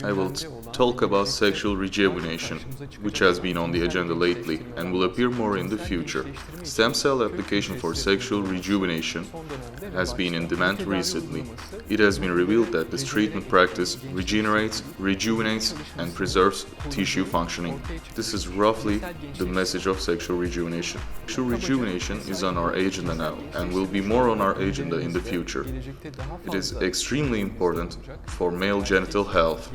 I will talk about sexual rejuvenation, which has been on the agenda lately and will appear more in the future. Stem cell application for sexual rejuvenation has been in demand recently. It has been revealed that this treatment practice regenerates, rejuvenates, and preserves tissue functioning. This is roughly the message of sexual rejuvenation. Sexual rejuvenation is on our agenda now and will be more on our agenda in the future. It is extremely important for male genital health.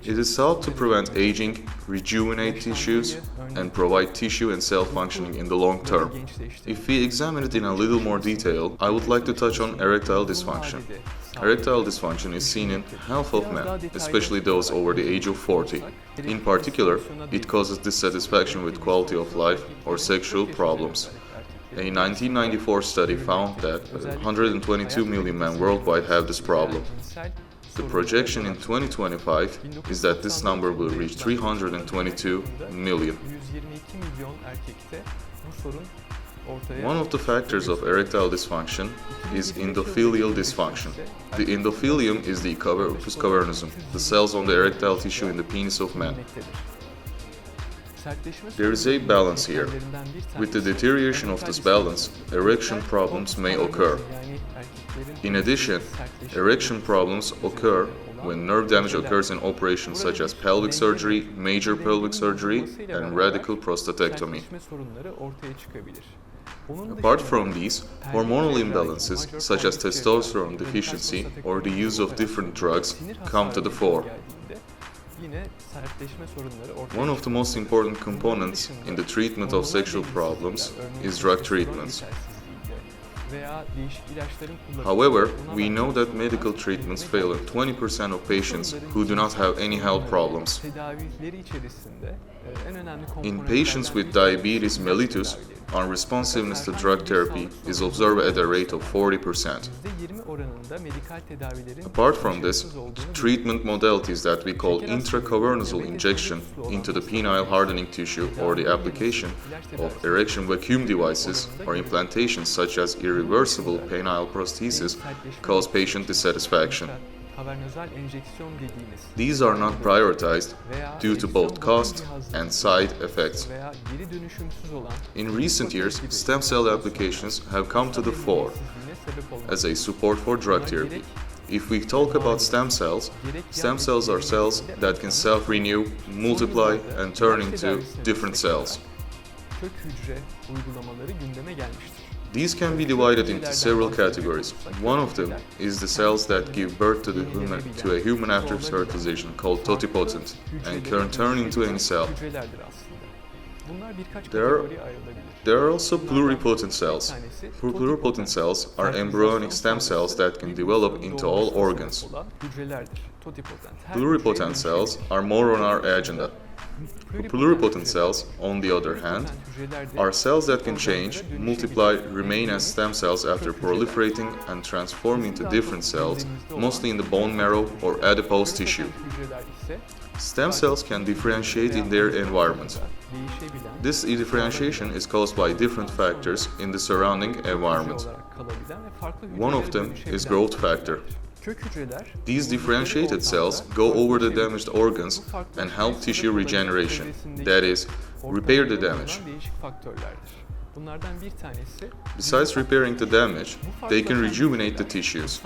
It is thought to prevent aging, rejuvenate tissues, and provide tissue and cell functioning in the long term. If we examine it in a little more detail, I would like to touch on erectile dysfunction. Erectile dysfunction is seen in half of men, especially those over the age of 40. In particular, it causes dissatisfaction with quality of life or sexual problems. A 1994 study found that 122 million men worldwide have this problem. The projection in 2025 is that this number will reach 322 million. One of the factors of erectile dysfunction is endothelial dysfunction. The endothelium is the corpus cavernosum, the cells on the erectile tissue in the penis of man. There is a balance here. With the deterioration of this balance, erection problems may occur. In addition, erection problems occur when nerve damage occurs in operations such as pelvic surgery, major pelvic surgery, and radical prostatectomy. Apart from these, hormonal imbalances such as testosterone deficiency or the use of different drugs come to the fore. One of the most important components in the treatment of sexual problems is drug treatments. However, we know that medical treatments fail in 20% of patients who do not have any health problems. In patients with diabetes mellitus, unresponsiveness to drug therapy is observed at a rate of 40%. Apart from this, treatment modalities that we call intracavernosal injection into the penile hardening tissue or the application of erection vacuum devices or implantations such as irreversible penile prosthesis cause patient dissatisfaction. These are not prioritized due to both cost and side effects. In recent years, stem cell applications have come to the fore as a support for drug therapy. If we talk about stem cells are cells that can self-renew, multiply, and turn into different cells. These can be divided into several categories. One of them is the cells that give birth to a human after fertilization, called totipotent, and can turn into any cell. There are also pluripotent cells. Pluripotent cells are embryonic stem cells that can develop into all organs. Pluripotent cells are more on our agenda. Pluripotent cells, on the other hand, are cells that can change, multiply, remain as stem cells after proliferating and transform into different cells, mostly in the bone marrow or adipose tissue. Stem cells can differentiate in their environment. This differentiation is caused by different factors in the surrounding environment. One of them is growth factor. These differentiated cells go over the damaged organs and help tissue regeneration, that is, repair the damage. Besides repairing the damage, they can rejuvenate the tissues.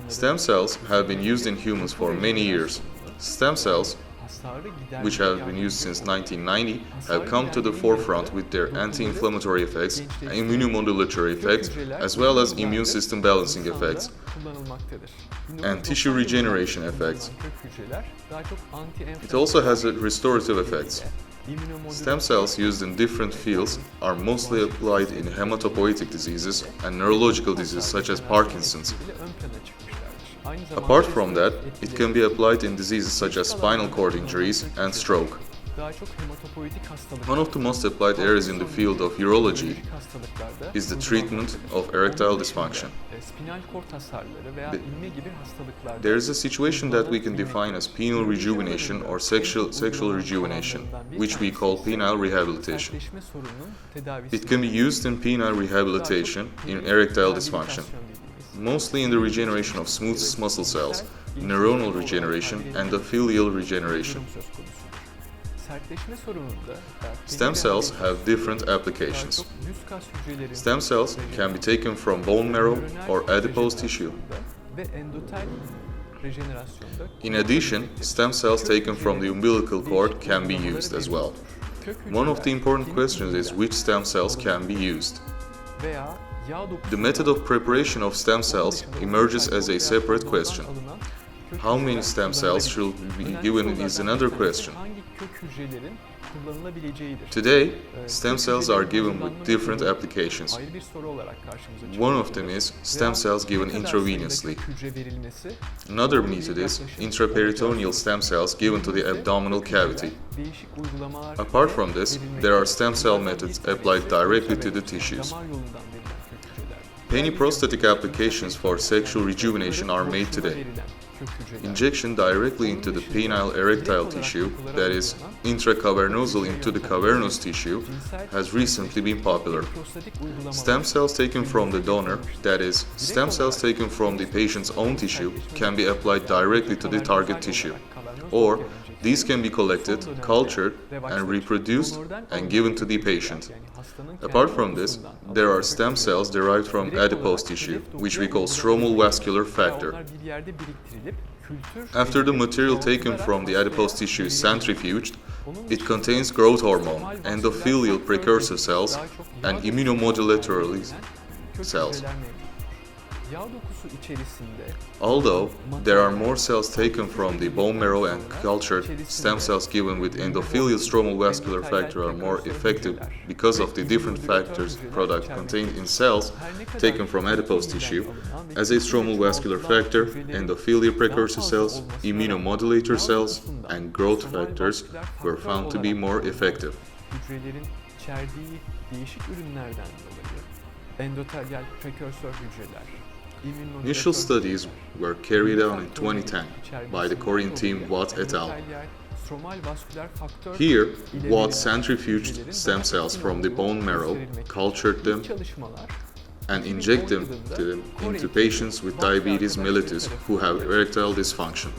Stem cells have been used in humans for many years. Stem cells, which have been used since 1990, have come to the forefront with their anti-inflammatory effects, immunomodulatory effects, as well as immune system balancing effects, and tissue regeneration effects. It also has restorative effects. Stem cells used in different fields are mostly applied in hematopoietic diseases and neurological diseases such as Parkinson's. Apart from that, it can be applied in diseases such as spinal cord injuries and stroke. One of the most applied areas in the field of urology is the treatment of erectile dysfunction. There is a situation that we can define as penile rejuvenation or sexual rejuvenation, which we call penile rehabilitation. It can be used in penile rehabilitation in erectile dysfunction. mostly in the regeneration of smooth muscle cells, neuronal regeneration, and endothelial regeneration. Stem cells have different applications. Stem cells can be taken from bone marrow or adipose tissue. In addition, stem cells taken from the umbilical cord can be used as well. One of the important questions is which stem cells can be used. The method of preparation of stem cells emerges as a separate question. How many stem cells should be given is another question. Today, stem cells are given with different applications. One of them is stem cells given intravenously. Another method is intraperitoneal stem cells given to the abdominal cavity. Apart from this, there are stem cell methods applied directly to the tissues. Peniprostatic applications for sexual rejuvenation are made today. Injection directly into the penile erectile tissue, that is, intracavernosal into the cavernous tissue, has recently been popular. Stem cells taken from the donor, that is, stem cells taken from the patient's own tissue, can be applied directly to the target tissue. Or, these can be collected, cultured, and reproduced and given to the patient. Apart from this, there are stem cells derived from adipose tissue, which we call stromal vascular factor. After the material taken from the adipose tissue is centrifuged, it contains growth hormone, endothelial precursor cells, and immunomodulatory cells. Although there are more cells taken from the bone marrow and cultured, stem cells given with endothelial stromal vascular factor are more effective because of the different factors product contained in cells taken from adipose tissue, as a stromal vascular factor, endothelial precursor cells, immunomodulator cells, and growth factors were found to be more effective. Initial studies were carried out in 2010 by the Korean team Watt et al. Here, Watt centrifuged stem cells from the bone marrow, cultured them, and injected them into patients with diabetes mellitus who have erectile dysfunction.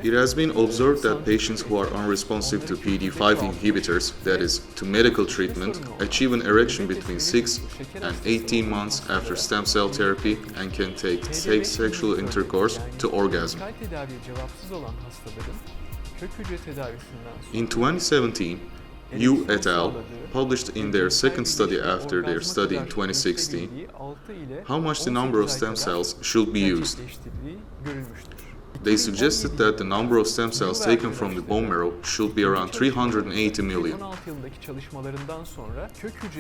It has been observed that patients who are unresponsive to PD-5 inhibitors, that is, to medical treatment, achieve an erection between 6 and 18 months after stem cell therapy and can take sexual intercourse to orgasm. In 2017, Yu et al. Published in their second study after their study in 2016 how much the number of stem cells should be used. They suggested that the number of stem cells taken from the bone marrow should be around 380 million.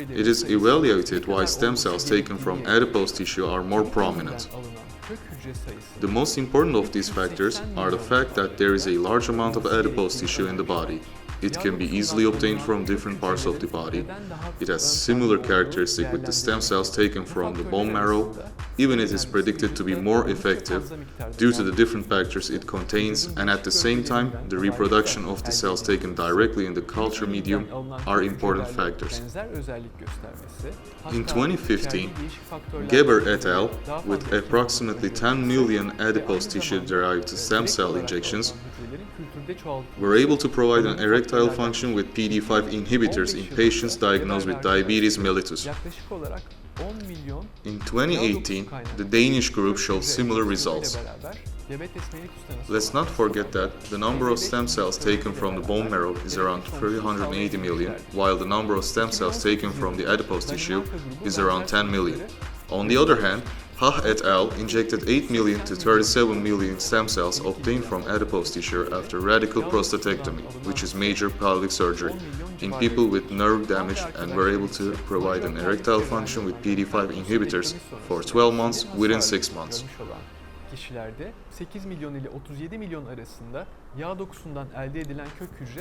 It is evaluated why stem cells taken from adipose tissue are more prominent. The most important of these factors are the fact that there is a large amount of adipose tissue in the body. It can be easily obtained from different parts of the body. It has similar characteristics with the stem cells taken from the bone marrow. Even it is predicted to be more effective due to the different factors it contains, and at the same time, the reproduction of the cells taken directly in the culture medium are important factors. In 2015, Geber et al., with approximately 10 million adipose tissue-derived stem cell injections, were able to provide an erectile function with PD-5 inhibitors in patients diagnosed with diabetes mellitus. In 2018, the Danish group showed similar results. Let's not forget that the number of stem cells taken from the bone marrow is around 380 million, while the number of stem cells taken from the adipose tissue is around 10 million. On the other hand, Hah et al. Injected 8 million to 37 million stem cells obtained from adipose tissue after radical prostatectomy, which is major pelvic surgery, in people with nerve damage, and were able to provide an erectile function with PD-5 inhibitors for 12 months within 6 months.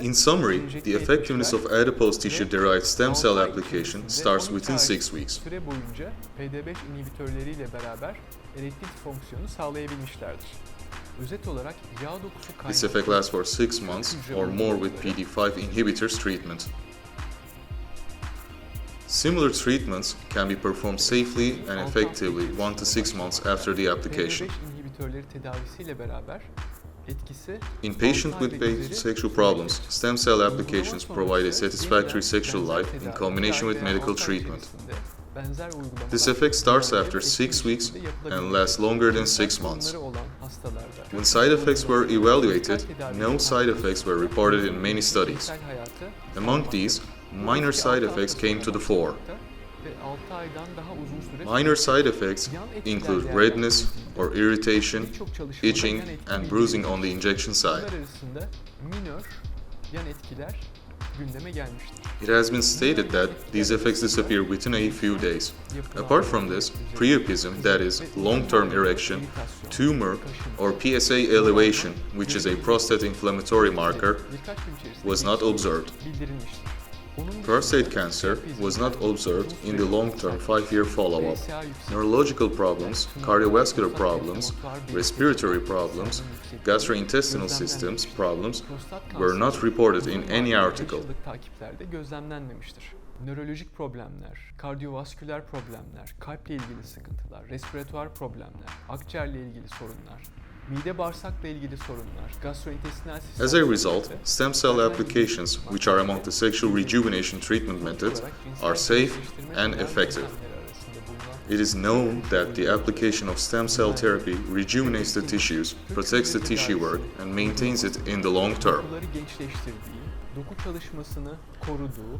In summary, the effectiveness of adipose tissue-derived stem cell application starts within 6 weeks. This effect lasts for 6 months or more with PD-5 inhibitors treatment. Similar treatments can be performed safely and effectively 1 to 6 months after the application. inhibitörleri tedavisiyle beraber etkisi In patients with basic sexual problems, stem cell applications provide a satisfactory sexual life in combination with medical treatment. This effect starts after 6 weeks and lasts longer than 6 months. When side effects were evaluated, no side effects were reported in many studies. Among these, minor side effects came to the fore. Minor side effects include redness or irritation, itching, and bruising on the injection site. It has been stated that these effects disappear within a few days. Apart from this, priapism, that is, long-term erection, tumor, or PSA elevation, which is a prostate inflammatory marker, was not observed. Prostate cancer was not observed in the long-term 5-year follow-up. Neurological problems, cardiovascular problems, respiratory problems, gastrointestinal systems problems were not reported in any article. Nörolojik problemler, kardiyovasküler problemler, kalple ilgili sıkıntılar, respiratuar problemler, akciğerle ilgili sorunlar, mide bağırsakla ilgili sorunlar, gastrointestinal sistem. As a result, stem cell applications, which are among the sexual rejuvenation treatment methods, are safe and effective. It is known that the application of stem cell therapy rejuvenates the tissues, protects the tissue work, and maintains it in the long term. Doku çalışmasını koruduğu,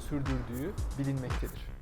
sürdürdüğü bilinmektedir.